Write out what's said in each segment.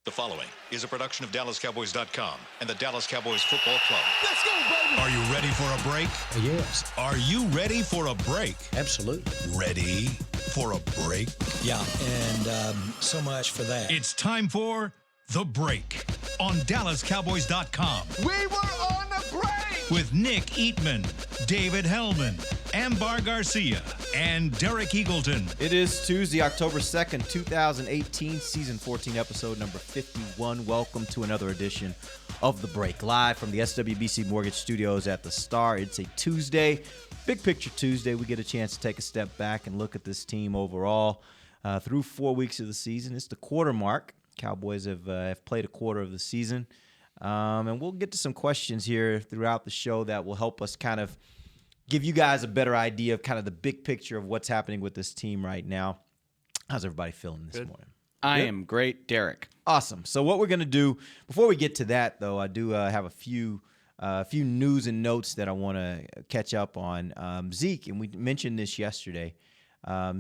The following is a production of DallasCowboys.com and the Dallas Cowboys Football Club. Let's go, baby! Are you ready for a break? Yes. Are you ready for a break? Absolutely. Ready for a break? Yeah, and so much for that. It's time for The Break on DallasCowboys.com. We were on a break! With Nick Eatman, David Hellman, Ambar Garcia, and Derek Eagleton. It is Tuesday, October 2nd, 2018, Season 14, Episode number 51. Welcome to another edition of The Break, live from the SWBC Mortgage Studios at the Star. It's a Tuesday, Big Picture Tuesday. We get a chance to take a step back and look at this team overall through 4 weeks of the season. It's the quarter mark. Cowboys have played a quarter of the season. And we'll get to some questions here throughout the show that will help us kind of give you guys a better idea of kind of the big picture of what's happening with this team right now. How's everybody feeling this morning? I am great, Derek. Awesome. So what we're going to do, before we get to that, though, I do have a few news and notes that I want to catch up on. Zeke, and we mentioned this yesterday,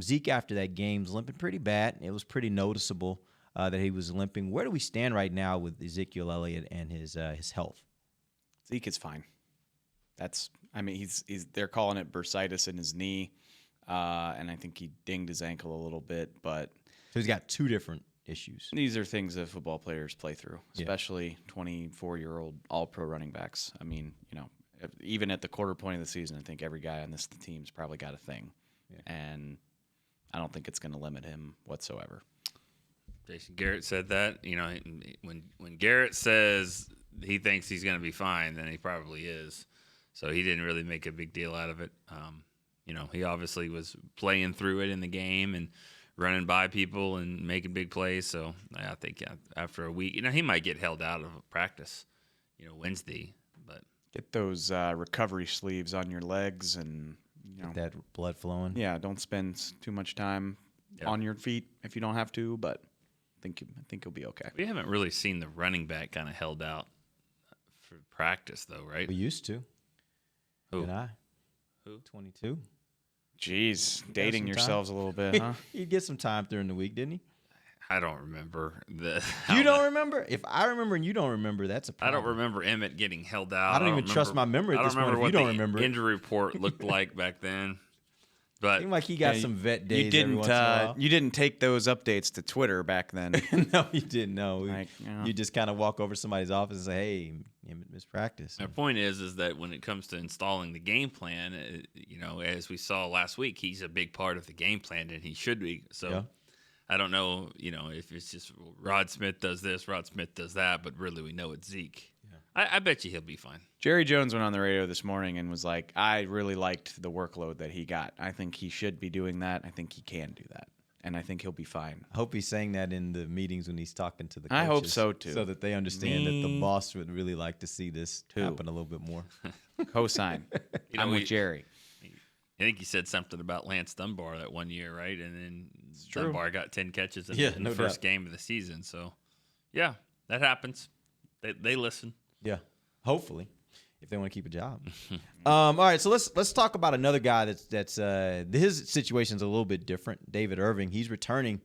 Zeke after that game was limping pretty bad. It was pretty noticeable that he was limping. Where do we stand right now with Ezekiel Elliott and his health? Zeke is fine. They're calling it bursitis in his knee, and I think he dinged his ankle a little bit. But so he's got two different issues. These are things that football players play through, especially 24-year-old all-pro running backs. I mean, even at the quarter point of the season, I think every guy on this team's probably got a thing, and I don't think it's going to limit him whatsoever. Jason Garrett said that. When Garrett says he thinks he's going to be fine, then he probably is. So he didn't really make a big deal out of it. He obviously was playing through it in the game and running by people and making big plays. So I think after a week, he might get held out of practice, Wednesday. But get those recovery sleeves on your legs and get that blood flowing. Yeah, don't spend too much time on your feet if you don't have to. But I think you'll be okay. We haven't really seen the running back kind of held out for practice, though, right? We used to. Who? And I. Who? 22. Jeez, dating yourselves a little bit, huh? He'd get some time during the week, didn't he? I don't remember. You don't remember? If I remember and you don't remember, that's a problem. I don't remember Emmett getting held out. I don't even trust my memory at this point if you don't remember. What the injury report looked like back then. But seemed like he got some vet days. You didn't take those updates to Twitter back then. No, you didn't. No, you just kind of walk over to somebody's office and say, "Hey, Emmett missed practice." My point is that when it comes to installing the game plan, as we saw last week, he's a big part of the game plan, and he should be. So I don't know, if it's just Rod Smith does this, Rod Smith does that, but really we know it's Zeke. Yeah. I bet you he'll be fine. Jerry Jones went on the radio this morning and was like, I really liked the workload that he got. I think he should be doing that. I think he can do that. And I think he'll be fine. I hope he's saying that in the meetings when he's talking to the coaches. I hope so, too. So that they understand that the boss would really like to see this happen a little bit more. Co-sign. I'm with Jerry. I think he said something about Lance Dunbar that one year, right? And then Dunbar got 10 catches in the first game of the season. So, yeah, that happens. They listen. Yeah, hopefully, if they want to keep a job. All right, so let's talk about another guy that's his situation's a little bit different. David Irving, he's returning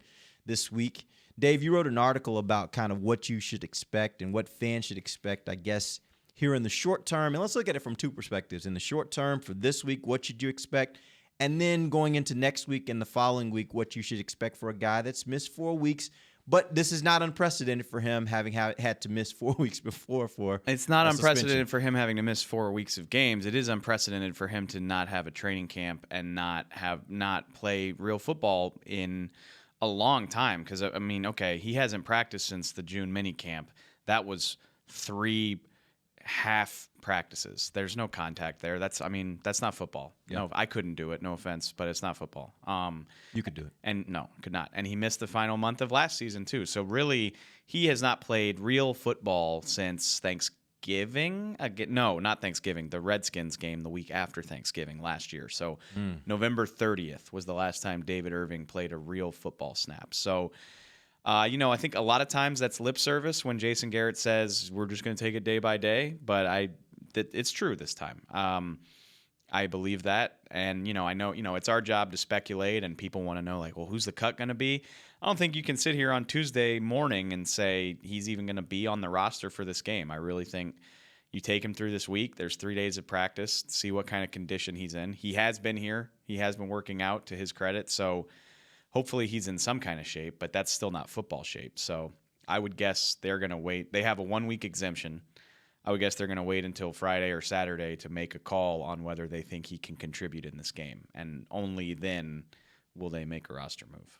this week. Dave, you wrote an article about kind of what you should expect and what fans should expect, I guess, here in the short term. And let's look at it from two perspectives. In the short term, for this week, what should you expect? And then going into next week and the following week, what you should expect for a guy that's missed 4 weeks. But this is not unprecedented for him having had to miss 4 weeks before for It's not unprecedented for him having to miss 4 weeks of games. It is unprecedented for him to not have a training camp and not play real football in a long time. Because, he hasn't practiced since the June mini camp. That was 3 half practices. There's no contact there. That's not football. Yeah. No, I couldn't do it. No offense, but it's not football. You could do it. And no, could not. And he missed the final month of last season too. So really, he has not played real football since Thanksgiving. No, not Thanksgiving. The Redskins game the week after Thanksgiving last year. So November 30th was the last time David Irving played a real football snap. So I think a lot of times that's lip service when Jason Garrett says we're just going to take it day by day, but it's true this time. I believe that. And, I know, it's our job to speculate, and people want to know, like, well, who's the cut going to be? I don't think you can sit here on Tuesday morning and say he's even going to be on the roster for this game. I really think you take him through this week. There's 3 days of practice, see what kind of condition he's in. He has been here. He has been working out, to his credit. So hopefully he's in some kind of shape, but that's still not football shape. So I would guess they're going to wait. They have a 1-week exemption. I would guess they're going to wait until Friday or Saturday to make a call on whether they think he can contribute in this game. And only then will they make a roster move.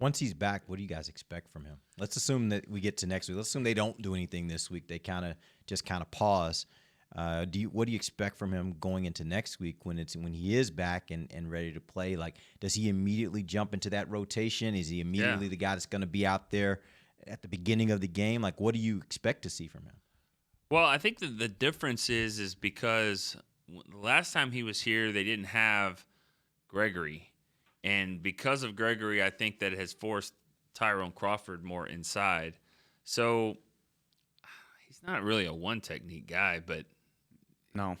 Once he's back, what do you guys expect from him? Let's assume that we get to next week. Let's assume they don't do anything this week. They just pause. What do you expect from him going into next week when he is back and ready to play? Like, does he immediately jump into that rotation? Is he immediately the guy that's going to be out there at the beginning of the game? Like, what do you expect to see from him? Well, I think that the difference is because the last time he was here, they didn't have Gregory. And because of Gregory, I think that it has forced Tyrone Crawford more inside. So he's not really a one-technique guy, but no,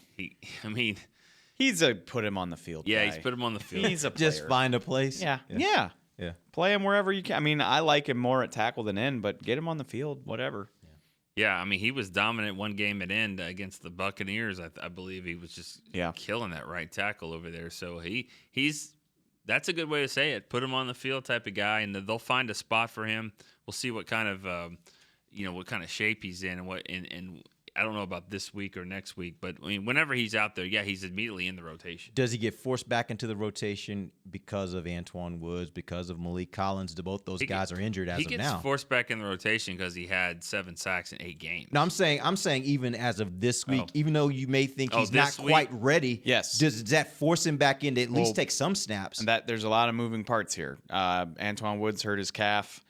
he's a put him on the field yeah, guy. he's put him on the field. He's a player. Just find a place. Yeah. Play him wherever you can. I like him more at tackle than end, but get him on the field, whatever. Yeah, he was dominant one game at end against the Buccaneers. I believe he was just killing that right tackle over there. So he's that's a good way to say it. Put him on the field type of guy, and they'll find a spot for him. We'll see what kind of what kind of shape he's in, and I don't know about this week or next week, but whenever he's out there, he's immediately in the rotation. Does he get forced back into the rotation because of Antoine Woods, because of Malik Collins? Both those guys are injured as of now. He gets forced back in the rotation because he had 7 sacks in 8 games. No, I'm saying even as of this week, even though you may think he's not quite ready, yes, does that force him back in to at least take some snaps? And there's a lot of moving parts here. Antoine Woods hurt his calf.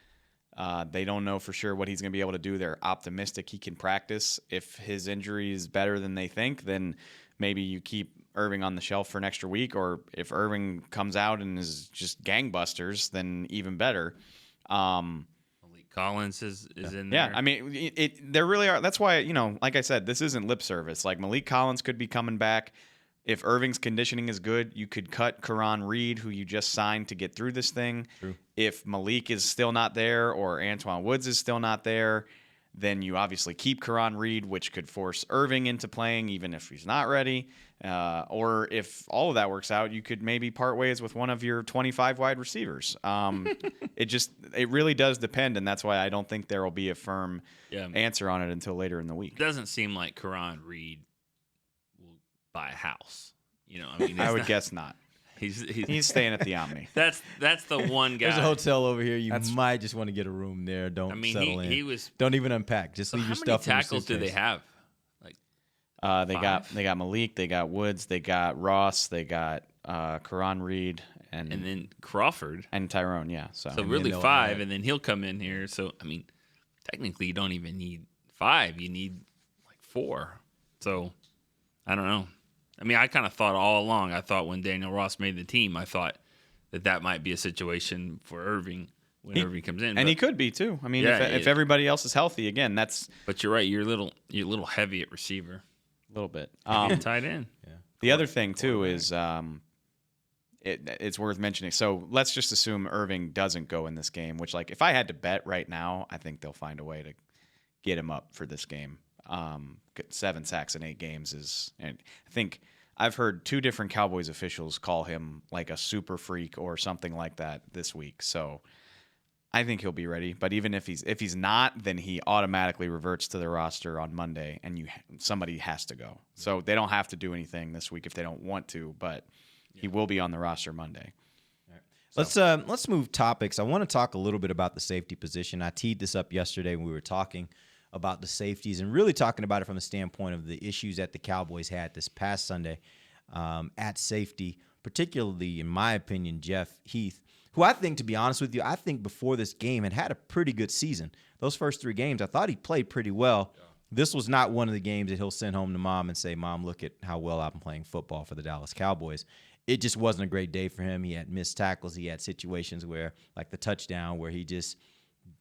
They don't know for sure what he's going to be able to do. They're optimistic he can practice. If his injury is better than they think, then maybe you keep Irving on the shelf for an extra week. Or if Irving comes out and is just gangbusters, then even better. Malik Collins is in there. Yeah, there really are. That's why, like I said, this isn't lip service. Like, Malik Collins could be coming back. If Irving's conditioning is good, you could cut Karan Reed, who you just signed to get through this thing. True. If Malik is still not there or Antoine Woods is still not there, then you obviously keep Karan Reed, which could force Irving into playing even if he's not ready. Or if all of that works out, you could maybe part ways with one of your 25 wide receivers. It really does depend, and that's why I don't think there will be a firm answer on it until later in the week. It doesn't seem like Karan Reed buy a house, I would guess not. He's staying at the Omni. That's the one guy. There's a hotel over here. You might just want to get a room there. Don't settle in. Don't even unpack. Just leave your stuff. How many tackles do they have? They got Malik, they got Woods, they got Ross, they got Karan Reed, and then Crawford and Tyrone. Yeah, so really 5, and then he'll come in here. So technically you don't even need 5. You need 4. So I don't know. I kind of thought all along. I thought when Daniel Ross made the team, I thought that might be a situation for Irving when Irving comes in, and he could be too. If everybody else is healthy, again, that's. But you're right. You're a little heavy at receiver. A little bit. Tight end. Yeah. The other thing too is it's worth mentioning. So let's just assume Irving doesn't go in this game. Which, if I had to bet right now, I think they'll find a way to get him up for this game. 7 sacks in 8 games and I think I've heard 2 different Cowboys officials call him like a super freak or something like that this week. So I think he'll be ready. But even if he's not, then he automatically reverts to the roster on Monday, and somebody has to go. So they don't have to do anything this week if they don't want to, but he will be on the roster Monday. Let's move topics. I want to talk a little bit about the safety position. I teed this up yesterday when we were talking about the safeties and really talking about it from the standpoint of the issues that the Cowboys had this past Sunday at safety, particularly, in my opinion, Jeff Heath, who I think, to be honest with you, I think before this game had a pretty good season. Those first 3 games, I thought he played pretty well. Yeah. This was not one of the games that he'll send home to mom and say, Mom, look at how well I'm playing football for the Dallas Cowboys. It just wasn't a great day for him. He had missed tackles. He had situations where, like the touchdown, where he just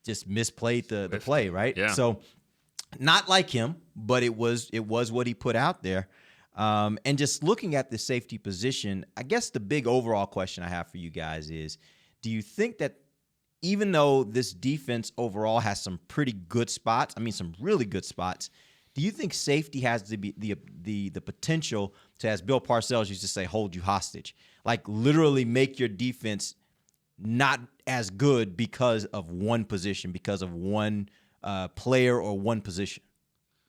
misplayed the play, right? Yeah. So not like him, but it was what he put out there. And just looking at the safety position, I guess the big overall question I have for you guys is, do you think that even though this defense overall has some pretty good spots, some really good spots, do you think safety has to be the potential to, as Bill Parcells used to say, hold you hostage? Like literally make your defense not as good because of one position, because of one player or one position?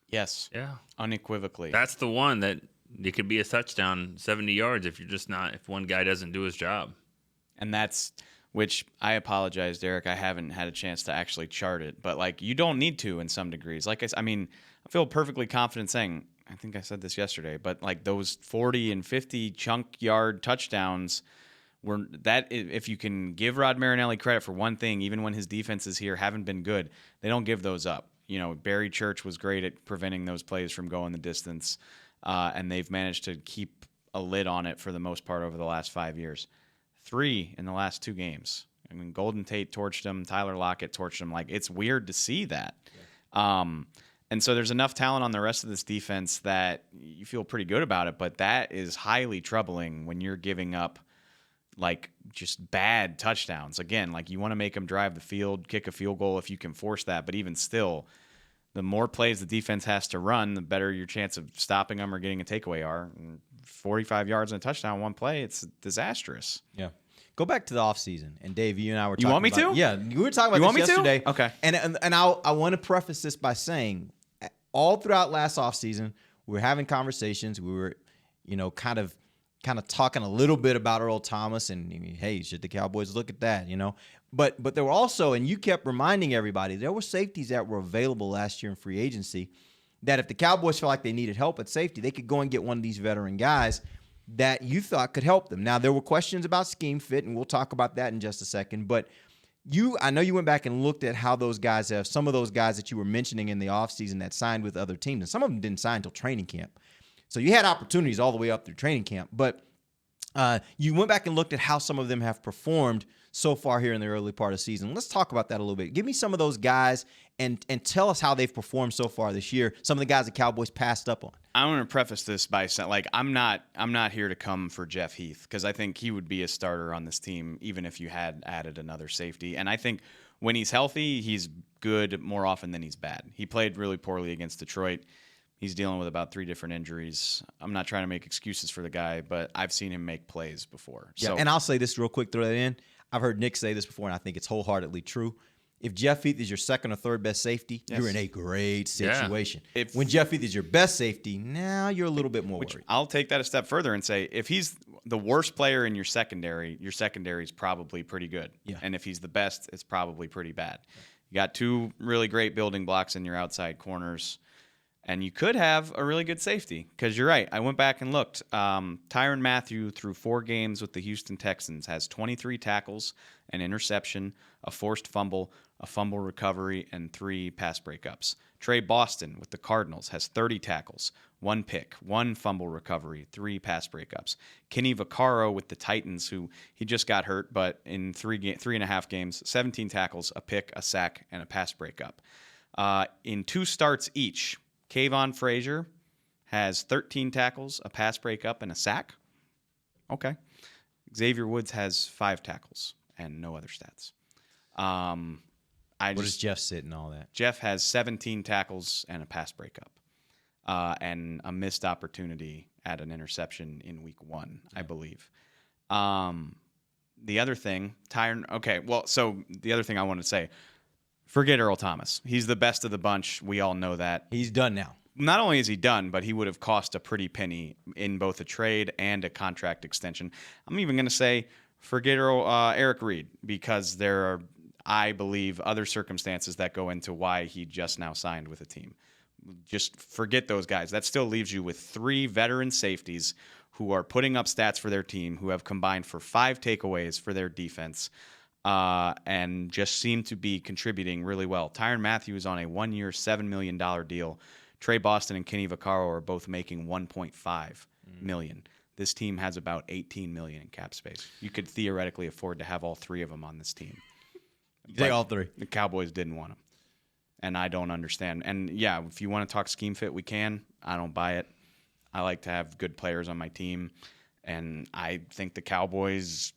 Yes. Yeah. Unequivocally. That's the one that it could be a touchdown, 70 yards if one guy doesn't do his job. And that's, which I apologize, Derek, I haven't had a chance to actually chart it, but like you don't need to in some degrees. Like I feel perfectly confident saying, I think I said this yesterday, but like those 40 and 50 chunk yard touchdowns were that, if you can give Rod Marinelli credit for one thing, even when his defenses here haven't been good, they don't give those up. Barry Church was great at preventing those plays from going the distance, and they've managed to keep a lid on it for the most part over the last 5 years. 3 in the last 2 games. Golden Tate torched him. Tyler Lockett torched him. Like, it's weird to see that. Yeah. And so there's enough talent on the rest of this defense that you feel pretty good about it, but that is highly troubling when you're giving up, like, just bad touchdowns. Again, like, you want to make them drive the field, kick a field goal if you can force that, but even still, the more plays the defense has to run, the better your chance of stopping them or getting a takeaway are. 45 yards and a touchdown, one play, it's disastrous. Yeah. Go back to the offseason. And Dave, you and I were talking You want me about, to? Yeah, we were talking about this yesterday. Okay. And I want to preface this by saying, all throughout last offseason, we were having conversations. We were, kind of talking a little bit about Earl Thomas and, hey, should the Cowboys look at that, But there were also, and you kept reminding everybody, there were safeties that were available last year in free agency that if the Cowboys felt like they needed help at safety, they could go and get one of these veteran guys that you thought could help them. Now, there were questions about scheme fit, and we'll talk about that in just a second. But I know you went back and looked at how those guys have, some of those guys that you were mentioning in the offseason that signed with other teams, and some of them didn't sign until training camp. So you had opportunities all the way up through training camp. But you went back and looked at how some of them have performed so far here in the early part of the season. Let's talk about that a little bit. Give me some of those guys and tell us how they've performed so far this year. Some of the guys the Cowboys passed up on. I want to preface this by saying, like, I'm not here to come for Jeff Heath, because I think he would be a starter on this team even if you had added another safety. And I think when he's healthy, he's good more often than he's bad. He played really poorly against Detroit. He's dealing with about 3 different injuries. I'm not trying to make excuses for the guy, but I've seen him make plays before. Yeah, so, and I'll say this real quick, throw that in. I've heard Nick say this before, and I think it's wholeheartedly true. If Jeff Heath is your second or third best safety, yes, you're in a great situation. Yeah. When Jeff Heath is your best safety, now you're a little bit more worried. I'll take that a step further and say, if he's the worst player in your secondary is probably pretty good. Yeah. And if he's the best, it's probably pretty bad. You got 2 really great building blocks in your outside corners, and you could have a really good safety, because you're right. I went back and looked. Tyrann Mathieu, through 4 games with the Houston Texans, has 23 tackles, an interception, a forced fumble, a fumble recovery, and 3 pass breakups. Trey Boston with the Cardinals has 30 tackles, 1 pick, 1 fumble recovery, 3 pass breakups. Kenny Vaccaro with the Titans, who he just got hurt, but in 3.5 games, 17 tackles, a pick, a sack, and a pass breakup. In 2 starts each, Kayvon Frazier has 13 tackles, a pass breakup, and a sack. Okay. Xavier Woods has 5 tackles and no other stats. Where does Jeff sit and all that? Jeff has 17 tackles and a pass breakup, and a missed opportunity at an interception in week 1, I believe. The other thing, the other thing I wanted to say, forget Earl Thomas. He's the best of the bunch. We all know that. He's done now. Not only is he done, but he would have cost a pretty penny in both a trade and a contract extension. I'm even going to say forget Eric Reed, because there are, I believe, other circumstances that go into why he just now signed with a team. Just forget those guys. That still leaves you with 3 veteran safeties who are putting up stats for their team, who have combined for 5 takeaways for their defense, and just seem to be contributing really well. Tyrann Mathieu is on a 1-year, $7 million deal. Trey Boston and Kenny Vaccaro are both making $1.5 million. This team has about $18 million in cap space. You could theoretically afford to have all 3 of them on this team. Take all 3. The Cowboys didn't want them, and I don't understand. And yeah, if you want to talk scheme fit, we can. I don't buy it. I like to have good players on my team, and I think the Cowboys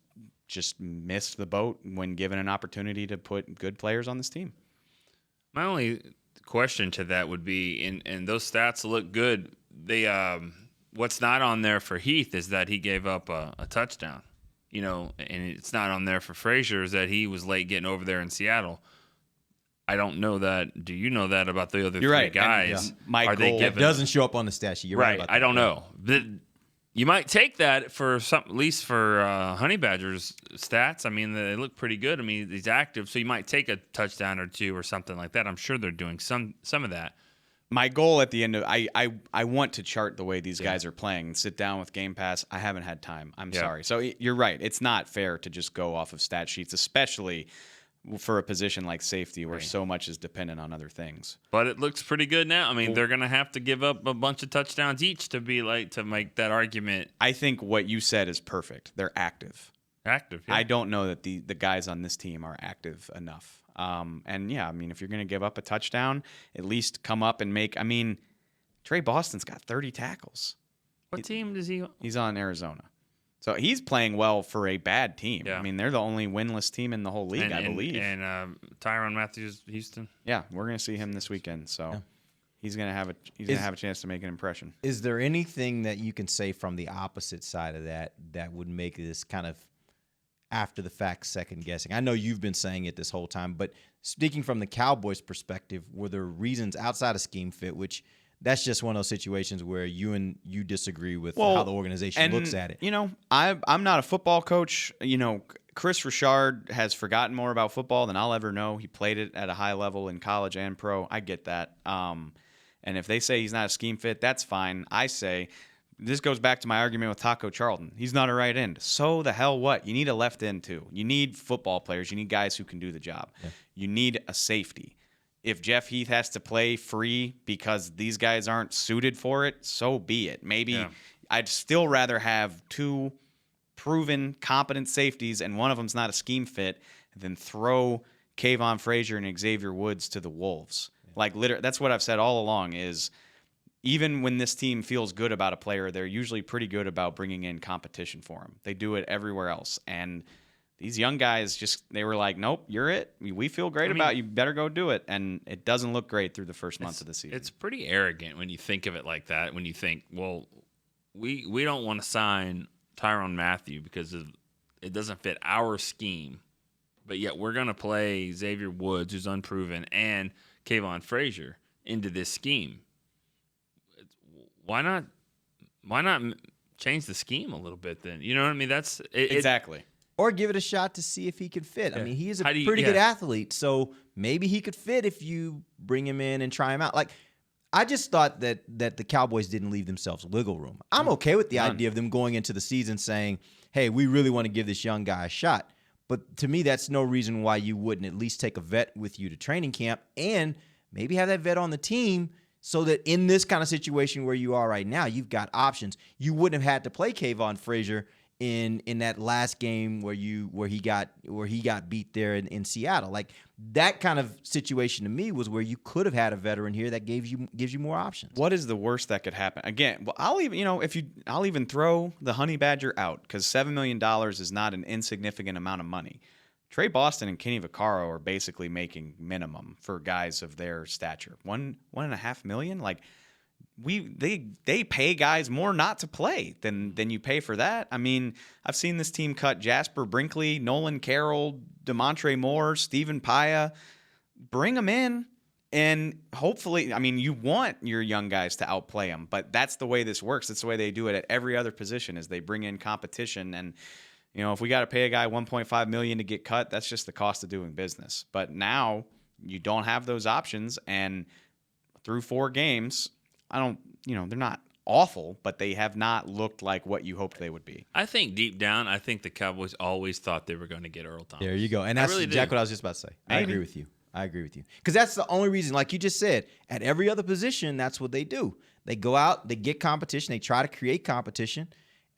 just missed the boat when given an opportunity to put good players on this team. My only question to that would be, and those stats look good. They what's not on there for Heath is that he gave up a touchdown, and it's not on there for Frazier is that he was late getting over there in Seattle. I don't know that. Do you know that about the other You're three right. guys? And, my Are they goal- It given? doesn't show up on the stat sheet. You're right. Right. About I that. don't know. You might take that for some, at least for Honey Badger's stats. I mean, they look pretty good. I mean, he's active, so you might take a touchdown or two or something like that. I'm sure they're doing some of that. My goal at the end of I want to chart the way these guys are playing. Sit down with Game Pass. I haven't had time. I'm sorry. So you're right. It's not fair to just go off of stat sheets, especially for a position like safety where so much is dependent on other things. But it looks pretty good now. I mean, they're going to have to give up a bunch of touchdowns each to make that argument I think what you said is perfect. They're active. active. Yeah. I don't know that the guys on this team are active enough. And yeah, I mean, if you're going to give up a touchdown, at least come up and make. I mean, Trey Boston's got 30 tackles. What team does he? He's on Arizona, so he's playing well for a bad team. Yeah. I mean, they're the only winless team in the whole league, I believe. And Tyrann Matthew, Houston. Yeah, we're going to see him this weekend, so he's going to have a chance to make an impression. Is there anything that you can say from the opposite side of that would make this kind of after the fact second guessing? I know you've been saying it this whole time, but speaking from the Cowboys' perspective, were there reasons outside of scheme fit, which that's just one of those situations where you disagree with how the organization looks at it? I'm not a football coach. Chris Richard has forgotten more about football than I'll ever know. He played it at a high level in college and pro. I get that. And if they say he's not a scheme fit, that's fine. I say this goes back to my argument with Taco Charlton. He's not a right end. So the hell what? You need a left end too. You need football players. You need guys who can do the job. Yeah. You need a safety. If Jeff Heath has to play free because these guys aren't suited for it, so be it. Maybe I'd still rather have two proven, competent safeties and one of them's not a scheme fit than throw Kayvon Frazier and Xavier Woods to the Wolves. Yeah. Like, literally, that's what I've said all along is even when this team feels good about a player, they're usually pretty good about bringing in competition for him. They do it everywhere else. And these young guys they were like, nope, you're it. We feel great about you. Better go do it. And it doesn't look great through the first month of the season. It's pretty arrogant when you think of it like that. When you think, well, we don't want to sign Tyrann Mathieu because it doesn't fit our scheme, but yet we're going to play Xavier Woods, who's unproven, and Kayvon Frazier into this scheme. Why not change the scheme a little bit then? You know what I mean? That's exactly. Or give it a shot to see if he could fit. Yeah. I mean, he is a pretty good athlete, so maybe he could fit if you bring him in and try him out. Like, I just thought that the Cowboys didn't leave themselves wiggle room. I'm okay with the idea of them going into the season saying, hey, we really want to give this young guy a shot. But to me, that's no reason why you wouldn't at least take a vet with you to training camp and maybe have that vet on the team so that in this kind of situation where you are right now, you've got options. You wouldn't have had to play Kayvon Frazier in that last game where he got beat there in Seattle. Like, that kind of situation to me was where you could have had a veteran here that gives you more options. What is the worst that could happen? Again, well, I'll even throw the Honey Badger out because $7 million is not an insignificant amount of money. Trey Boston and Kenny Vaccaro are basically making minimum for guys of their stature. $1.5 million? Like, they pay guys more not to play than you pay for that. I mean, I've seen this team cut Jasper Brinkley, Nolan Carroll, DeMontre Moore, Stephen Paya. Bring them in, and hopefully, I mean, you want your young guys to outplay them, but that's the way this works. That's the way they do it at every other position is they bring in competition. And if we got to pay a guy $1.5 million to get cut, that's just the cost of doing business. But now you don't have those options, and through 4 games, they're not awful, but they have not looked like what you hoped they would be. I think deep down, I think the Cowboys always thought they were going to get Earl Thomas. There you go. And that's exactly what I was just about to say. I agree with you. Because that's the only reason, like you just said, at every other position, that's what they do. They go out, they get competition, they try to create competition.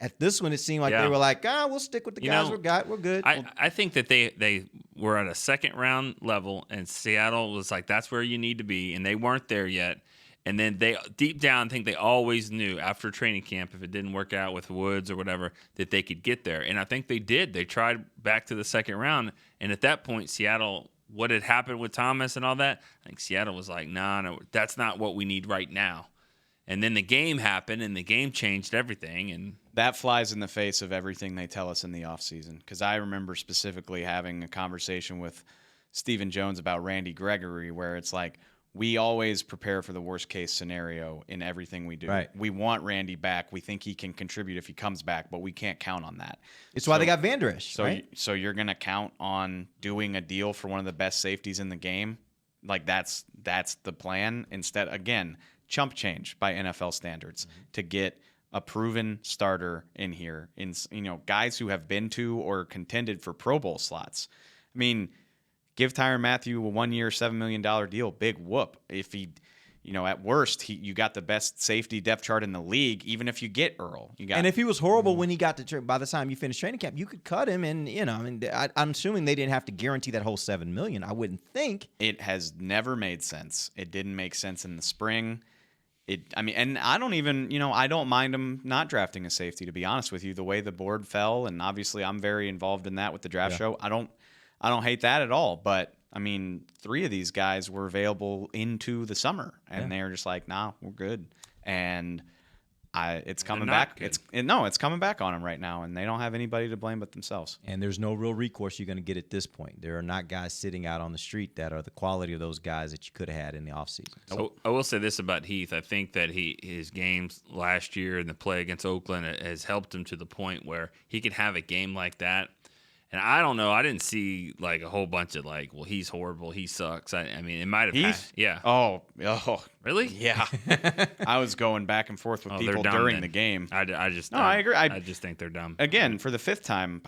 At this one, it seemed like they were like, we'll stick with the guys we got. We're good. I think that they were at a second round level, and Seattle was like, that's where you need to be, and they weren't there yet. And then they deep down think they always knew after training camp, if it didn't work out with Woods or whatever, that they could get there. And I think they did. They tried back to the second round. And at that point, Seattle, what had happened with Thomas and all that, I think Seattle was like, no, that's not what we need right now. And then the game happened, and the game changed everything. And that flies in the face of everything they tell us in the offseason. Because I remember specifically having a conversation with Stephen Jones about Randy Gregory, where it's like, we always prepare for the worst case scenario in everything we do. Right. We want Randy back. We think he can contribute if he comes back, but we can't count on that. It's why they got Van Der Esch, right? So you're going to count on doing a deal for one of the best safeties in the game? Like that's the plan. Instead, again, chump change by NFL standards to get a proven starter in here, in guys who have been to or contended for Pro Bowl slots. I mean, give Tyrann Mathieu a 1-year, $7 million deal. Big whoop. If he, at worst, you got the best safety depth chart in the league. Even if you get Earl, and if he was horrible when he got to, by the time you finish training camp, you could cut him. And I'm assuming they didn't have to guarantee that whole $7 million. I wouldn't think. It has never made sense. It didn't make sense in the spring. And I don't even, I don't mind him not drafting a safety, to be honest with you. The way the board fell, and obviously I'm very involved in that with the draft show. I don't hate that at all, but I mean, 3 of these guys were available into the summer, and they were just like, "Nah, we're good." And it's coming back. It's coming back on them right now, and they don't have anybody to blame but themselves. And there's no real recourse you're going to get at this point. There are not guys sitting out on the street that are the quality of those guys that you could have had in the offseason. So I will say this about Heath. I think that his games last year and the play against Oakland has helped him to the point where he can have a game like that. And I don't know. I didn't see like a whole bunch of like, well, he's horrible. He sucks. I mean, it might have. Yeah. Oh, really? Yeah. I was going back and forth with people during the game. I agree. I just think they're dumb. Again, for the 5th time,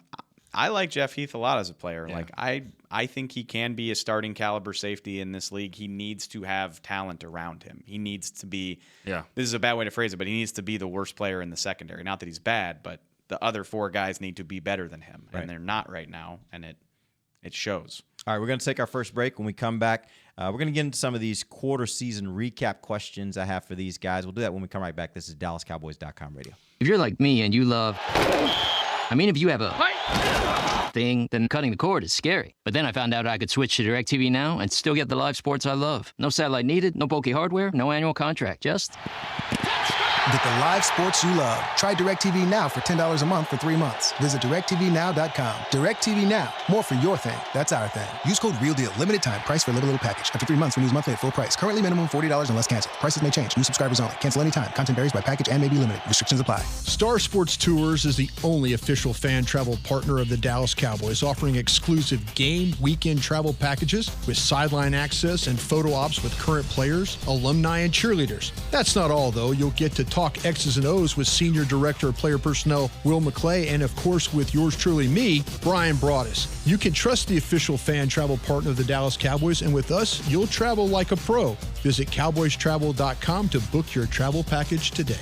I like Jeff Heath a lot as a player. Yeah. Like I think he can be a starting caliber safety in this league. He needs to have talent around him. He needs to be. Yeah. This is a bad way to phrase it, but he needs to be the worst player in the secondary. Not that he's bad, but the other 4 guys need to be better than him, and they're not right now, and it shows. All right, we're going to take our first break. When we come back, we're going to get into some of these quarter season recap questions I have for these guys. We'll do that when we come right back. This is DallasCowboys.com radio. If you're like me and you love... if you have a thing, then cutting the cord is scary. But then I found out I could switch to DirecTV Now and still get the live sports I love. No satellite needed, no bulky hardware, no annual contract, just... Get the live sports you love. Try DirecTV Now for $10 a month for 3 months. Visit DirecTVNow.com. DirecTV Now. More for your thing. That's our thing. Use code REALDEAL. Limited time. Price for little package. After 3 months, renews monthly at full price. Currently minimum $40 unless canceled. Prices may change. New subscribers only. Cancel anytime. Content varies by package and may be limited. Restrictions apply. Star Sports Tours is the only official fan travel partner of the Dallas Cowboys, offering exclusive game weekend travel packages with sideline access and photo ops with current players, alumni, and cheerleaders. That's not all, though. You'll get to talk X's and O's with Senior Director of Player Personnel Will McClay, and of course with yours truly, me, Brian Broaddus. You can trust the official fan travel partner of the Dallas Cowboys, and with us, you'll travel like a pro. Visit cowboystravel.com to book your travel package today.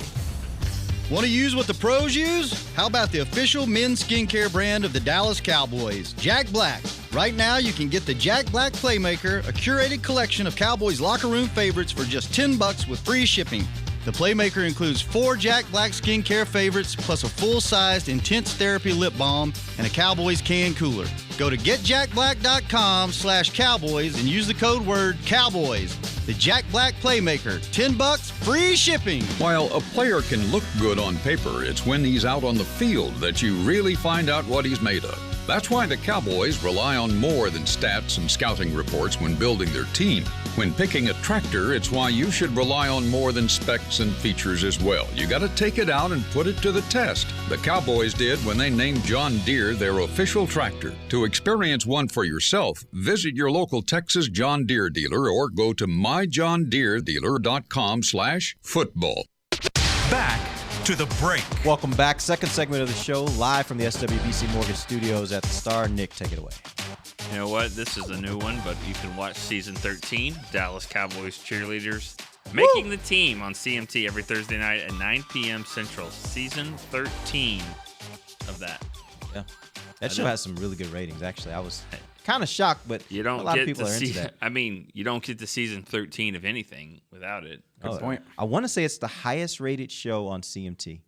Want to use what the pros use? How about the official men's skincare brand of the Dallas Cowboys, Jack Black? Right now, you can get the Jack Black Playmaker, a curated collection of Cowboys locker room favorites for just $10 with free shipping. The Playmaker includes 4 Jack Black skincare favorites, plus a full-sized Intense Therapy lip balm and a Cowboys can cooler. Go to getjackblack.com/Cowboys and use the code word Cowboys. The Jack Black Playmaker, $10, free shipping. While a player can look good on paper, it's when he's out on the field that you really find out what he's made of. That's why the Cowboys rely on more than stats and scouting reports when building their team. When picking a tractor, it's why you should rely on more than specs and features as well. You got to take it out and put it to the test. The Cowboys did when they named John Deere their official tractor. To experience one for yourself, visit your local Texas John Deere dealer or go to myjohndeeredealer.com/football. Back to the break. Welcome back. Second segment of the show, live from the SWBC Mortgage Studios at the Star. Nick, take it away. You know what? This is a new one, but you can watch season 13, Dallas Cowboys cheerleaders making the team on CMT every Thursday night at 9 p.m. Central. Season 13 of that. Yeah. That show has some really good ratings, actually. I was kind of shocked, but You don't a lot get of people to are see. into that. I mean, you don't get to season 13 of anything without it. Good point. I want to say it's the highest rated show on CMT.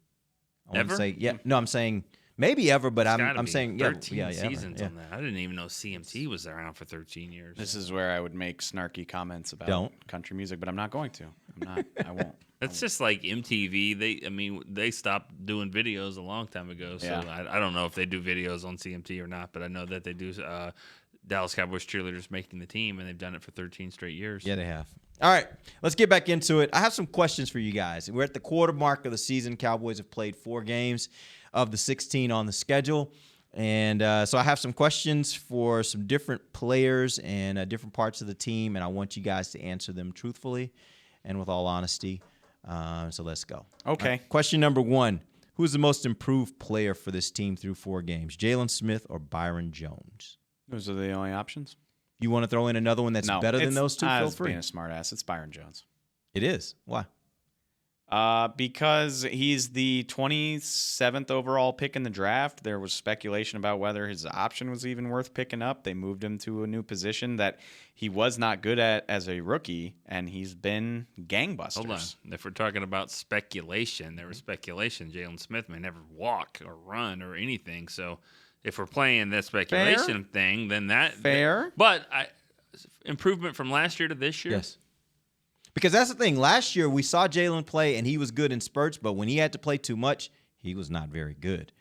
I want to Ever? say no. I'm saying maybe ever, but It's gotta I'm be saying 13 ever. seasons on that. I didn't even know CMT was around for 13 years. This is where I would make snarky comments about Don't. country music, but I'm not going to. I won't. That's just like MTV. They stopped doing videos a long time ago. So Yeah. I don't know if they do videos on CMT or not, but I know that they do. Dallas Cowboys cheerleaders making the team, and they've done it for 13 straight years. Yeah, they have. All right, let's get back into it. I have some questions for you guys. We're at the quarter mark of the season. Cowboys have played 4 games of the 16 on the schedule. And so I have some questions for some different players and different parts of the team, and I want you guys to answer them truthfully and with all honesty. So let's go. Okay. Right, question number 1. Who is the most improved player for this team through 4 games, Jalen Smith or Byron Jones? Those are the only options. You want to throw in another one that's better than those two? Feel free. Being a smart ass. It's Byron Jones. It is. Why? Because he's the 27th overall pick in the draft. There was speculation about whether his option was even worth picking up. They moved him to a new position that he was not good at as a rookie, and he's been gangbusters. Hold on. If we're talking about speculation, there was speculation Jalen Smith may never walk or run or anything. So if we're playing that speculation thing, then that fair. But improvement from last year to this year. Yes. Because that's the thing. Last year, we saw Jalen play, and he was good in spurts, but when he had to play too much, he was not very good.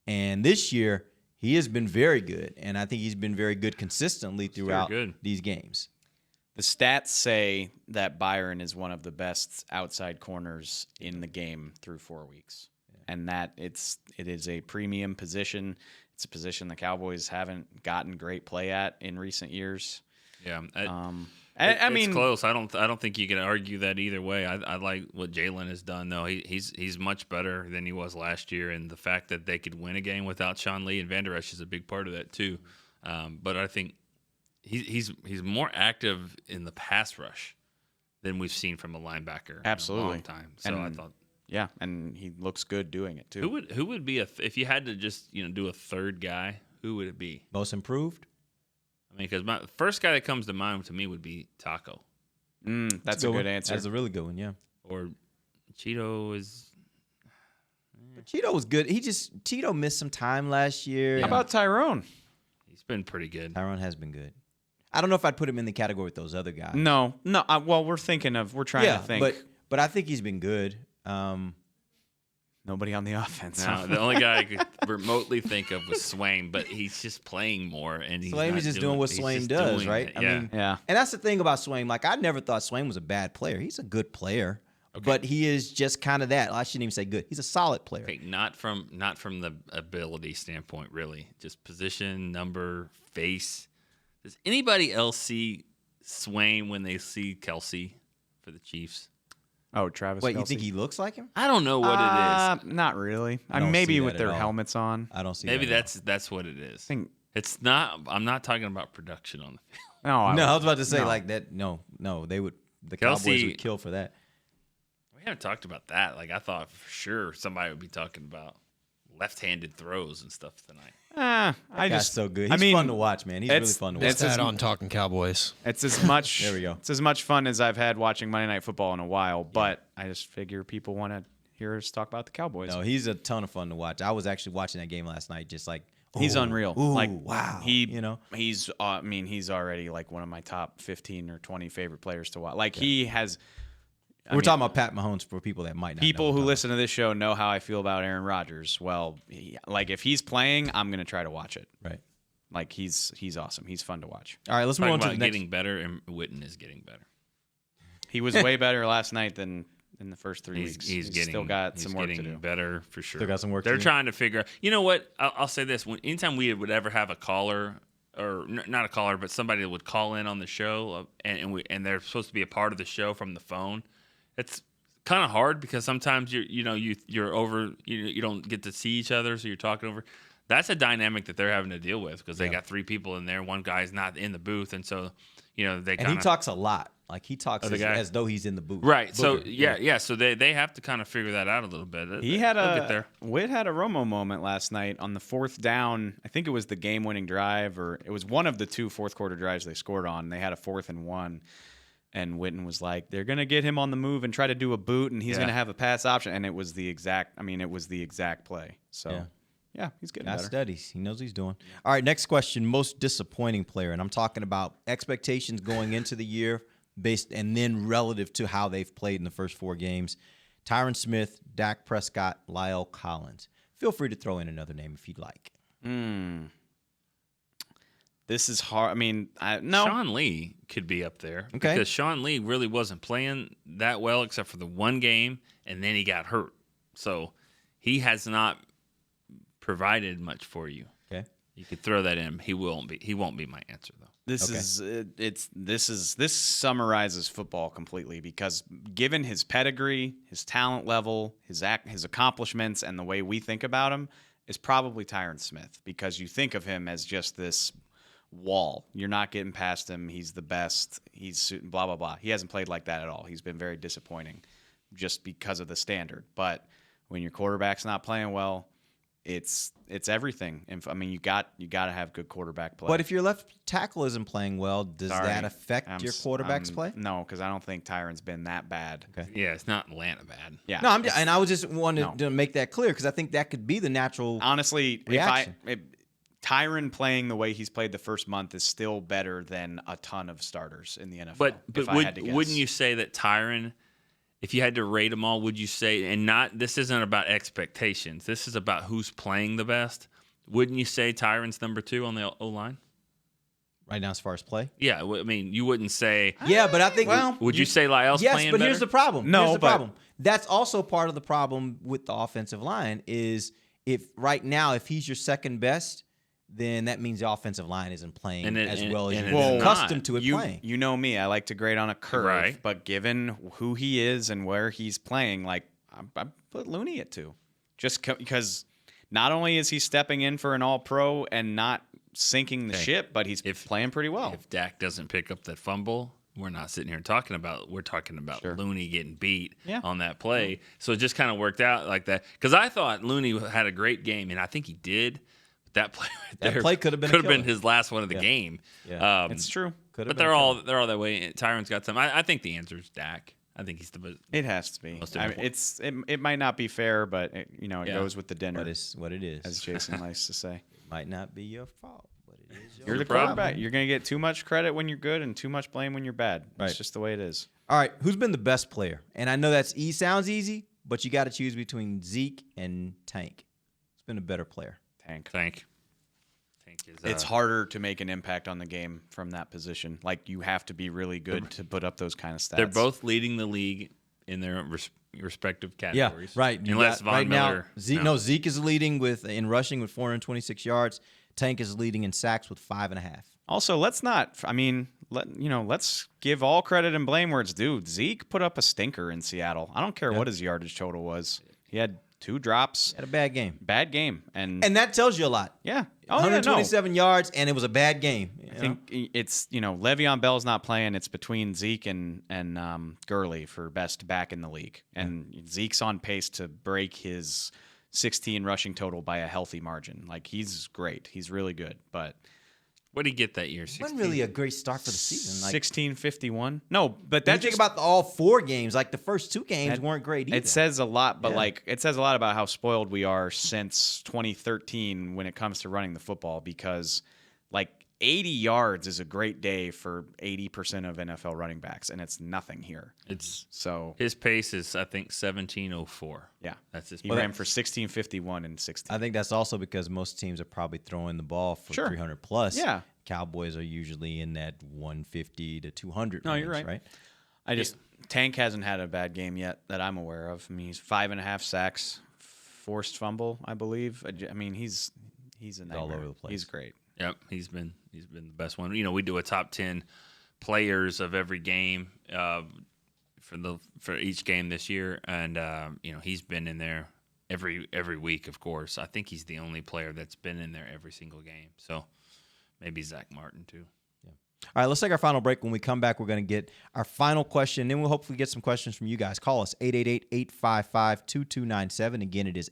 And this year, he has been very good, and I think he's been very good consistently throughout these games. The stats say that Byron is one of the best outside corners in the game through 4 weeks, and that it is a premium position. It's a position the Cowboys haven't gotten great play at in recent years. Yeah. I mean, it's close. I don't think you can argue that either way. I like what Jalen has done, though. He's much better than he was last year, and the fact that they could win a game without Sean Lee and Van Der Esch is a big part of that too. But I think he's more active in the pass rush than we've seen from a linebacker absolutely in a long time. So I thought, yeah, and he looks good doing it too. Who would be if you had to just do a third guy? Who would it be? Most improved? I mean, because my first guy that comes to mind to me would be Taco. That's a good answer. That's a really good one, yeah. Or Cheeto is. Cheeto was good. Cheeto missed some time last year. How about Tyrone? He's been pretty good. Tyrone has been good. I don't know if I'd put him in the category with those other guys. No. Well, we're trying to think. But I think he's been good. Nobody on the offense. No, the only guy I could remotely think of was Swain, but he's just playing more, and Swain is just doing what Swain does, right? I mean, yeah. And that's the thing about Swain. Like, I never thought Swain was a bad player. He's a good player, but he is just kind of that. I shouldn't even say good. He's a solid player. Okay, not from the ability standpoint, really. Just position, number, face. Does anybody else see Swain when they see Kelsey for the Chiefs? Oh, Travis Wait, Kelce. you think he looks like him? I don't know what it is. Not really. I don't maybe see with that their at all. helmets on. I don't see Maybe that. that's what it is. It's not. I'm not talking about production on the field. No, I was about to say like that. No, they would. The Cowboys would kill for that. We haven't talked about that. Like, I thought for sure somebody would be talking about left-handed throws and stuff tonight. That's so good. He's fun to watch, man. He's really fun to watch. It's that on Talking Cowboys. It's as much. There we go. It's as much fun as I've had watching Monday Night Football in a while. But I just figure people want to hear us talk about the Cowboys. No, he's a ton of fun to watch. I was actually watching that game last night, just like he's unreal. Like wow. He's he's already like one of my top 15 or 20 favorite players to watch. Like he has. We're talking about Pat Mahomes for people that might not know. People who listen to this show know how I feel about Aaron Rodgers. Well, like if he's playing, I'm going to try to watch it. Right. Like he's awesome. He's fun to watch. All right, let's move on to the next. Getting better, and Witten is getting better. He was way better last night than in the first 3 weeks. He's still got some work to do. Better for sure. Still got some work They're to do. trying to figure out. You know what? I'll say this: anytime we would ever have a caller, or not a caller, but somebody that would call in on the show, and they're supposed to be a part of the show from the phone, it's kind of hard because sometimes you're over, you don't get to see each other, so you're talking over. That's a dynamic that they're having to deal with because they got 3 people in there. One guy's not in the booth, and so they. And he talks a lot. Like he talks Oh, the guy? as though he's in the booth. Right. So Booger. yeah. So they have to kind of figure that out a little bit. He had Witt had a Romo moment last night on the 4th down. I think it was the game-winning drive, or it was one of the 2 fourth-quarter drives they scored on. They had a 4th and 1, and Witten was like, "They're gonna get him on the move and try to do a boot, and he's gonna have a pass option." And it was the exact play. So yeah, he's getting better. Studies. He knows what he's doing. All right, next question. Most disappointing player, and I'm talking about expectations going into the year, based and then relative to how they've played in the first 4 games. Tyron Smith, Dak Prescott, Lyle Collins. Feel free to throw in another name if you'd like. This is hard. I mean, no. Sean Lee could be up there. Okay. Because Sean Lee really wasn't playing that well except for the one game, and then he got hurt. So he has not provided much for you. Okay. You could throw that in. He won't be my answer though. This summarizes football completely, because given his pedigree, his talent level, his accomplishments, and the way we think about him, is probably Tyron Smith, because you think of him as just this wall. You're not getting past him. He's the best. He's blah, blah, blah. He hasn't played like that at all. He's been very disappointing just because of the standard. But when your quarterback's not playing well, it's everything. And I mean, you got to have good quarterback play. But if your left tackle isn't playing well, does that affect your quarterback's play? No, because I don't think Tyron's been that bad. Okay. Yeah, it's not Atlanta bad. Yeah. No, I was just wanted to make that clear, because I think that could be the natural honestly reaction. If Tyron playing the way he's played the first month is still better than a ton of starters in the NFL. But wouldn't you say that Tyron, if you had to rate them all, would you say, and this isn't about expectations, this is about who's playing the best, wouldn't you say Tyron's number 2 on the O-line? Right now, as far as play? Yeah, I mean, you wouldn't say. Yeah, but I think. Would you say Lyle's playing better? Yes, but here's the problem. No, here's the problem. That's also part of the problem with the offensive line is if he's your second best, then that means the offensive line isn't playing as well as you're accustomed to it playing. You know me, I like to grade on a curve, right. But given who he is and where he's playing, like I put Looney at 2, just because not only is he stepping in for an All-Pro and not sinking the ship, but he's playing pretty well. If Dak doesn't pick up that fumble, we're not sitting here talking about. We're talking about Looney getting beat on that play. So it just kind of worked out like that. Because I thought Looney had a great game, and I think he did. That play right there could have been his last one of the game. Yeah. It's true. But they're all that way. Tyron's got some. I think the answer is Dak. I think he's the best. It has to be. I mean, it might not be fair, but it goes with the dinner. But it's what it is, as Jason likes to say. It might not be your fault, but it is. You're the quarterback. You're going to get too much credit when you're good and too much blame when you're bad. Right. It's just the way it is. All right, who's been the best player? And I know sounds easy, but you got to choose between Zeke and Tank. Who's been a better player? Tank. It's harder to make an impact on the game from that position. Like, you have to be really good to put up those kind of stats. They're both leading the league in their respective categories. Yeah, right. Unless Von Miller. Now, Zeke is leading in rushing with 426 yards. Tank is leading in sacks with 5.5. Also, let's give all credit and blame where it's due. Zeke put up a stinker in Seattle. I don't care what his yardage total was. He had 2 drops. Had a bad game. And that tells you a lot. Yeah. 127 yards, and it was a bad game. I think it's, Le'Veon Bell's not playing. It's between Zeke and Gurley for best back in the league. And Zeke's on pace to break his 16 rushing total by a healthy margin. Like, he's great. He's really good. But what did he get that year? It wasn't really a great start for the season. 1651. No, but think about all 4 games. Like, the first 2 games weren't great either. It says a lot, but it says a lot about how spoiled we are since 2013 when it comes to running the football, because 80 yards is a great day for 80% of NFL running backs, and it's nothing here. His pace is, I think, 1704. Yeah, that's his. He ran for 1651 and 16. I think that's also because most teams are probably throwing the ball for 300 plus. Yeah, Cowboys are usually in that 150 to 200. No, range, you're right. Tank hasn't had a bad game yet that I'm aware of. I mean, he's 5.5 sacks, forced fumble, I believe. I mean, he's all over the place. He's great. Yep, he's been the best one. We do a top 10 players of every game for each game this year, and he's been in there every week. Of course, I think he's the only player that's been in there every single game. So maybe Zach Martin too. Yeah. All right, let's take our final break. When we come back, we're going to get our final question. Then we'll hopefully get some questions from you guys. Call us 888-855-2297. Again, it is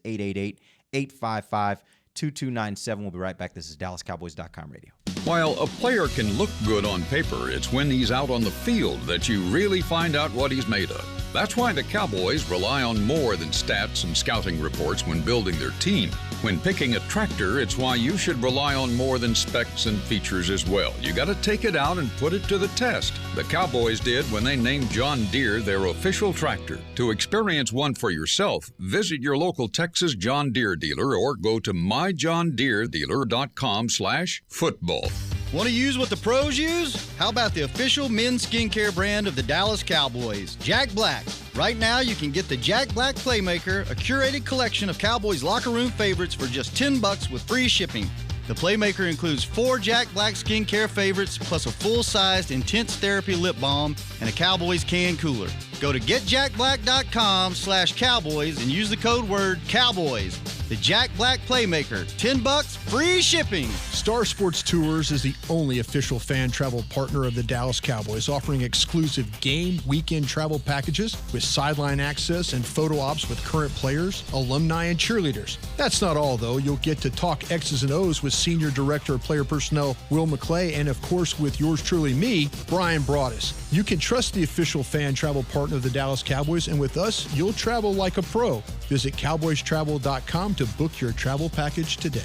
888-855-2297. We'll be right back. This is DallasCowboys.com radio. While a player can look good on paper, it's when he's out on the field that you really find out what he's made of. That's why the Cowboys rely on more than stats and scouting reports when building their team. When picking a tractor, it's why you should rely on more than specs and features as well. You got to take it out and put it to the test. The Cowboys did when they named John Deere their official tractor. To experience one for yourself, visit your local Texas John Deere dealer or go to myjohndeeredealer.com/football. Want to use what the pros use? How about the official men's skincare brand of the Dallas Cowboys, Jack Black? Right now, you can get the Jack Black Playmaker, a curated collection of Cowboys locker room favorites for just $10 with free shipping. The Playmaker includes 4 Jack Black skincare favorites, plus a full-sized Intense Therapy lip balm and a Cowboys can cooler. Go to getjackblack.com/Cowboys and use the code word Cowboys. The Jack Black Playmaker, $10, free shipping. Star Sports Tours is the only official fan travel partner of the Dallas Cowboys, offering exclusive game weekend travel packages with sideline access and photo ops with current players, alumni, and cheerleaders. That's not all, though. You'll get to talk X's and O's with Senior Director of Player Personnel Will McClay, and of course with yours truly, me, Brian Broaddus. You can trust the official fan travel partner of the Dallas Cowboys, and with us, you'll travel like a pro. Visit cowboystravel.com to book your travel package today.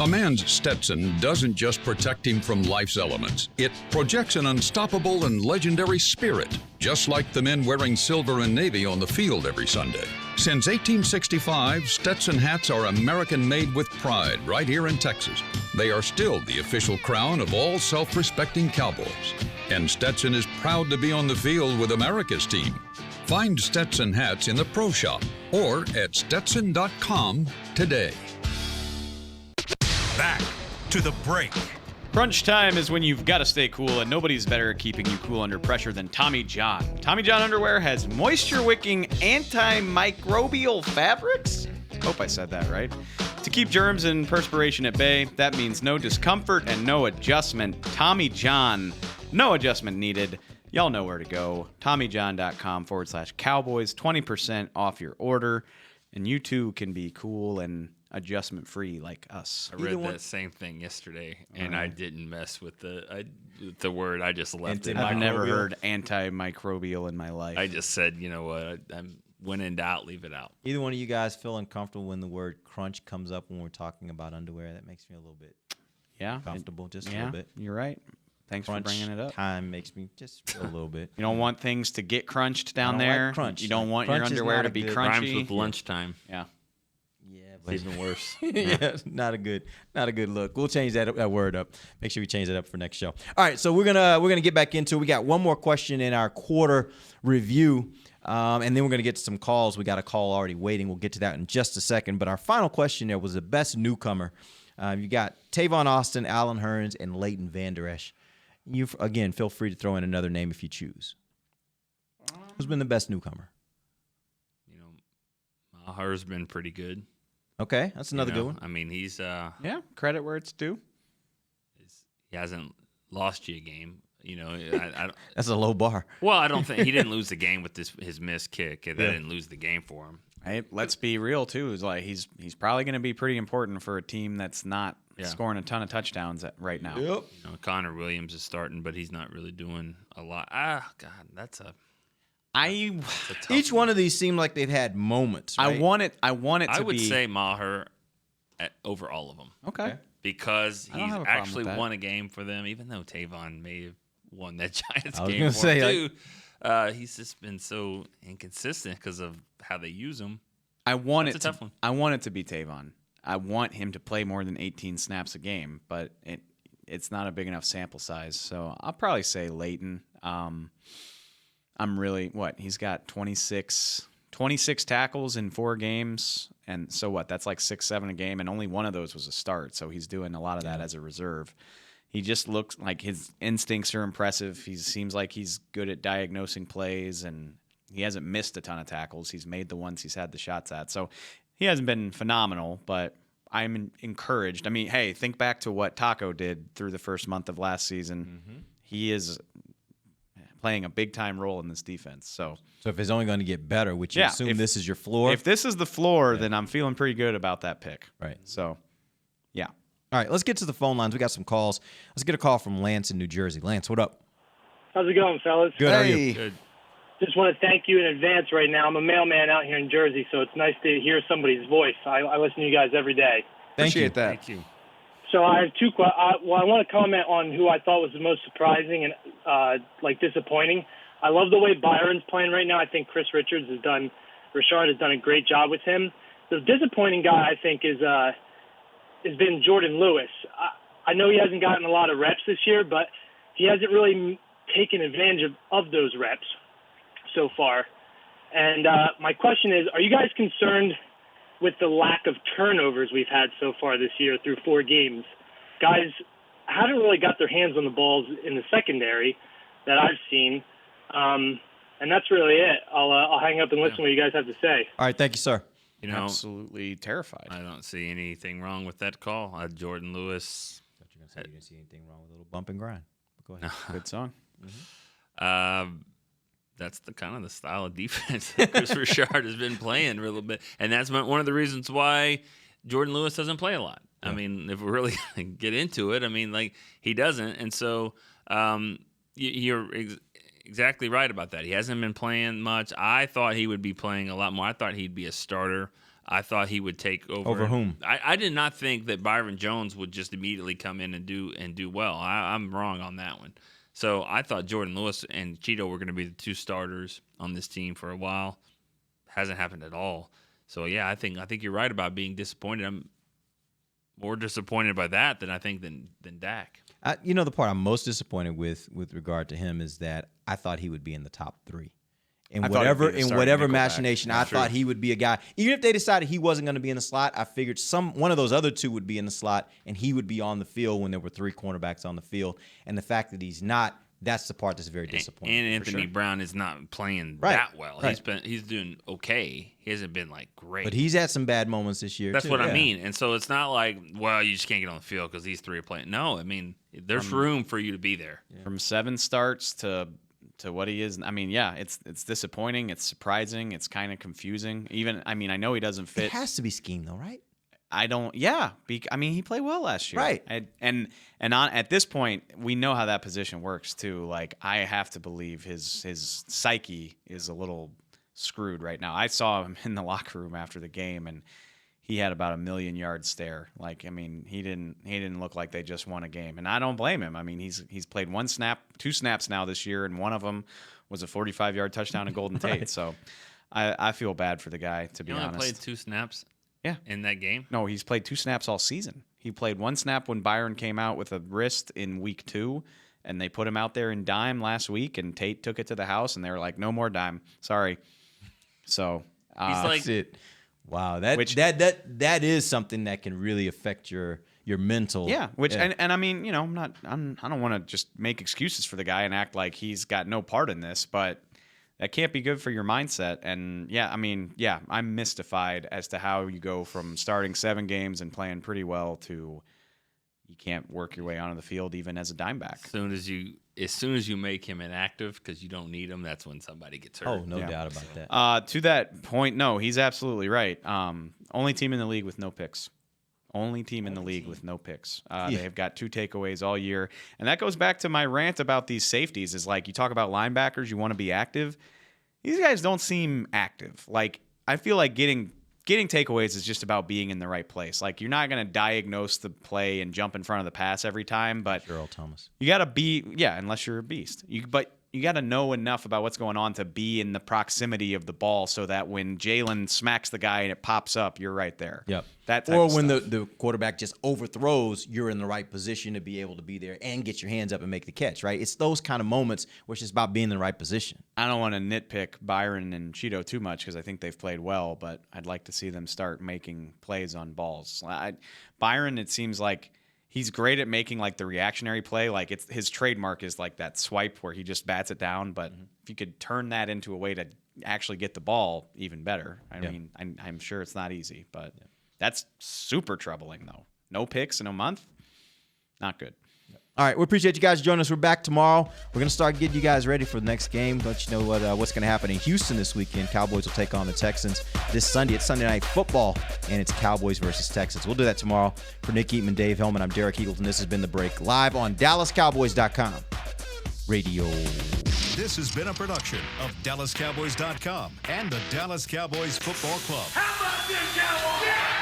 A man's Stetson doesn't just protect him from life's elements. It projects an unstoppable and legendary spirit, just like the men wearing silver and navy on the field every Sunday. Since 1865, Stetson hats are American-made with pride right here in Texas. They are still the official crown of all self-respecting Cowboys. And Stetson is proud to be on the field with America's team. Find Stetson hats in the Pro Shop or at Stetson.com today. Back to the break. Crunch time is when you've got to stay cool, and nobody's better at keeping you cool under pressure than Tommy John. Tommy John underwear has moisture-wicking antimicrobial fabrics. Hope I said that right. To keep germs and perspiration at bay, that means no discomfort and no adjustment. Tommy John, no adjustment needed. Y'all know where to go. TommyJohn.com/Cowboys, 20% off your order. And you too can be cool and adjustment free like us. I read that same thing yesterday, and I didn't mess with the word. I just left it. I've never heard antimicrobial in my life. I just said, you know what? When in doubt, leave it out. Either one of you guys feel uncomfortable when the word crunch comes up when we're talking about underwear? That makes me a little bit comfortable, just a little bit. You're right. Thanks crunch for bringing it up. Time makes me just feel a little bit. You don't want things to get crunched down there. Like crunch. You don't want crunch your underwear to be crunchy. Rhymes with lunchtime. Yeah. It's even worse. Yeah, not a good look. We'll change that word up. Make sure we change that up for next show. All right, so we're gonna get back into it. We got one more question in our quarter review, and then we're gonna get to some calls. We got a call already waiting. We'll get to that in just a second. But our final question there was the best newcomer. You got Tavon Austin, Allen Hurns, and Leighton Vander Esch. You again, feel free to throw in another name if you choose. Who's been the best newcomer? You know, Maher's been pretty good. Okay, that's another good one. I mean, he's credit where it's due. He hasn't lost you a game. You know, I that's a low bar. Well, I don't think he didn't lose the game with his missed kick. That didn't lose the game for him. Hey, let's be real too. It's like he's probably going to be pretty important for a team that's not scoring a ton of touchdowns right now. Yep. You know, Connor Williams is starting, but he's not really doing a lot. God, that's a each one of these seem like they've had moments. Right? I want it to be. I would say Maher over all of them. Okay. Because he's actually won a game for them, even though Tavon may have won that Giants game gonna for say, him too. He's just been so inconsistent because of how they use him. I want That's a tough one. I want it to be Tavon. I want him to play more than 18 snaps a game, but it's not a big enough sample size. So I'll probably say Leighton. He's got 26 tackles in 4 games. And so what? That's like 6-7 a game. And only one of those was a start. So he's doing a lot of that as a reserve. He just looks like his instincts are impressive. He seems like he's good at diagnosing plays, and he hasn't missed a ton of tackles. He's made the ones he's had the shots at. So he hasn't been phenomenal, but I'm encouraged. I mean, hey, think back to what Taco did through the first month of last season. Mm-hmm. He is playing a big-time role in this defense. So if it's only going to get better, which you assume this is your floor? If this is the floor, then I'm feeling pretty good about that pick. Right. So, yeah. All right, let's get to the phone lines. We got some calls. Let's get a call from Lance in New Jersey. Lance, what up? How's it going, fellas? Good. How are you? Good. Just want to thank you in advance right now. I'm a mailman out here in Jersey, so it's nice to hear somebody's voice. I listen to you guys every day. Appreciate that. Thank you. So I have two questions. Well, I want to comment on who I thought was the most surprising and disappointing. I love the way Byron's playing right now. I think Richard has done a great job with him. The disappointing guy, I think, has been Jordan Lewis. I know he hasn't gotten a lot of reps this year, but he hasn't really taken advantage of those reps so far. And my question is, are you guys concerned with the lack of turnovers we've had so far this year through 4 games? Guys haven't really got their hands on the balls in the secondary that I've seen. And that's really it. I'll hang up and listen to what you guys have to say. All right, thank you, sir. You know, absolutely terrified. I don't see anything wrong with that call. Jordan Lewis. I thought you were going to say you didn't see anything wrong with a little bump and grind. But go ahead. Good song. That's the kind of the style of defense that Chris Richard has been playing a little bit, and that's one of the reasons why Jordan Lewis doesn't play a lot. Yeah. I mean, if we really get into it, I mean, like, he doesn't, and so you're exactly right about that. He hasn't been playing much. I thought he would be playing a lot more. I thought he'd be a starter. I thought he would take over. Over whom? I did not think that Byron Jones would just immediately come in and do well. I'm wrong on that one. So I thought Jordan Lewis and Cheeto were going to be the 2 starters on this team for a while. Hasn't happened at all. So yeah, I think you're right about being disappointed. I'm more disappointed by that than I think than Dak. The part I'm most disappointed with regard to him is that I thought he would be in the top 3. In whatever machination, I thought he would be a guy. Even if they decided he wasn't going to be in the slot, I figured one of those other 2 would be in the slot, and he would be on the field when there were 3 cornerbacks on the field. And the fact that he's not, that's the part that's very disappointing. And Anthony Brown is not playing that well. Right. He's doing okay. He hasn't been like great. But he's had some bad moments this year. That's what I mean. And so it's not like, well, you just can't get on the field because these 3 are playing. No, I mean, there's room for you to be there. Yeah. From 7 starts to what he is. I mean, yeah, it's disappointing. It's surprising. It's kind of confusing. I know he doesn't fit. It has to be scheme, though, right? He played well last year. Right. At this point, we know how that position works, too. Like, I have to believe his psyche is a little screwed right now. I saw him in the locker room after the game, and he had about a 1,000,000-yard stare. Like, I mean, he didn't look like they just won a game, and I don't blame him. I mean, he's played 2 snaps now this year, and one of them was a 45-yard touchdown to Golden Tate. Right. So I feel bad for the guy, to be honest. He only played 2 snaps. Yeah. In that game? No, he's played 2 snaps all season. He played 1 snap when Byron came out with a wrist in week 2, and they put him out there in dime last week, and Tate took it to the house, and they were like, no more dime. Sorry. So he's like, that's it. Wow, that is something that can really affect your mental. Yeah, and I mean, I don't want to just make excuses for the guy and act like he's got no part in this, but that can't be good for your mindset. And I'm mystified as to how you go from starting 7 games and playing pretty well to you can't work your way onto the field even as a dime back. As soon as you make him inactive because you don't need him, that's when somebody gets hurt. Oh, no doubt about that. To that point, no, he's absolutely right. Only team in the league with no picks. Only team in the league with no picks. They have got 2 takeaways all year. And that goes back to my rant about these safeties is like you talk about linebackers, you want to be active. These guys don't seem active. Like, I feel like getting takeaways is just about being in the right place. Like, you're not going to diagnose the play and jump in front of the pass every time, but Earl Thomas. You got to be, unless you're a beast. But you got to know enough about what's going on to be in the proximity of the ball so that when Jalen smacks the guy and it pops up, you're right there. Yep. Or when the quarterback just overthrows, you're in the right position to be able to be there and get your hands up and make the catch, right? It's those kind of moments where it's just about being in the right position. I don't want to nitpick Byron and Cheeto too much because I think they've played well, but I'd like to see them start making plays on balls. Byron, it seems like he's great at making like the reactionary play. Like it's his trademark is like that swipe where he just bats it down. But if you could turn that into a way to actually get the ball, even better. I mean, I'm sure it's not easy, but That's super troubling, though. No picks in a month? Not good. All right, we appreciate you guys joining us. We're back tomorrow. We're going to start getting you guys ready for the next game. Let you know what's going to happen in Houston this weekend. Cowboys will take on the Texans this Sunday. It's Sunday Night Football, and it's Cowboys versus Texans. We'll do that tomorrow. For Nick Eatman, Dave Hellman, I'm Derek Eagleton. This has been The Break, live on DallasCowboys.com radio. This has been a production of DallasCowboys.com and the Dallas Cowboys Football Club. How about this, Cowboys? Yeah!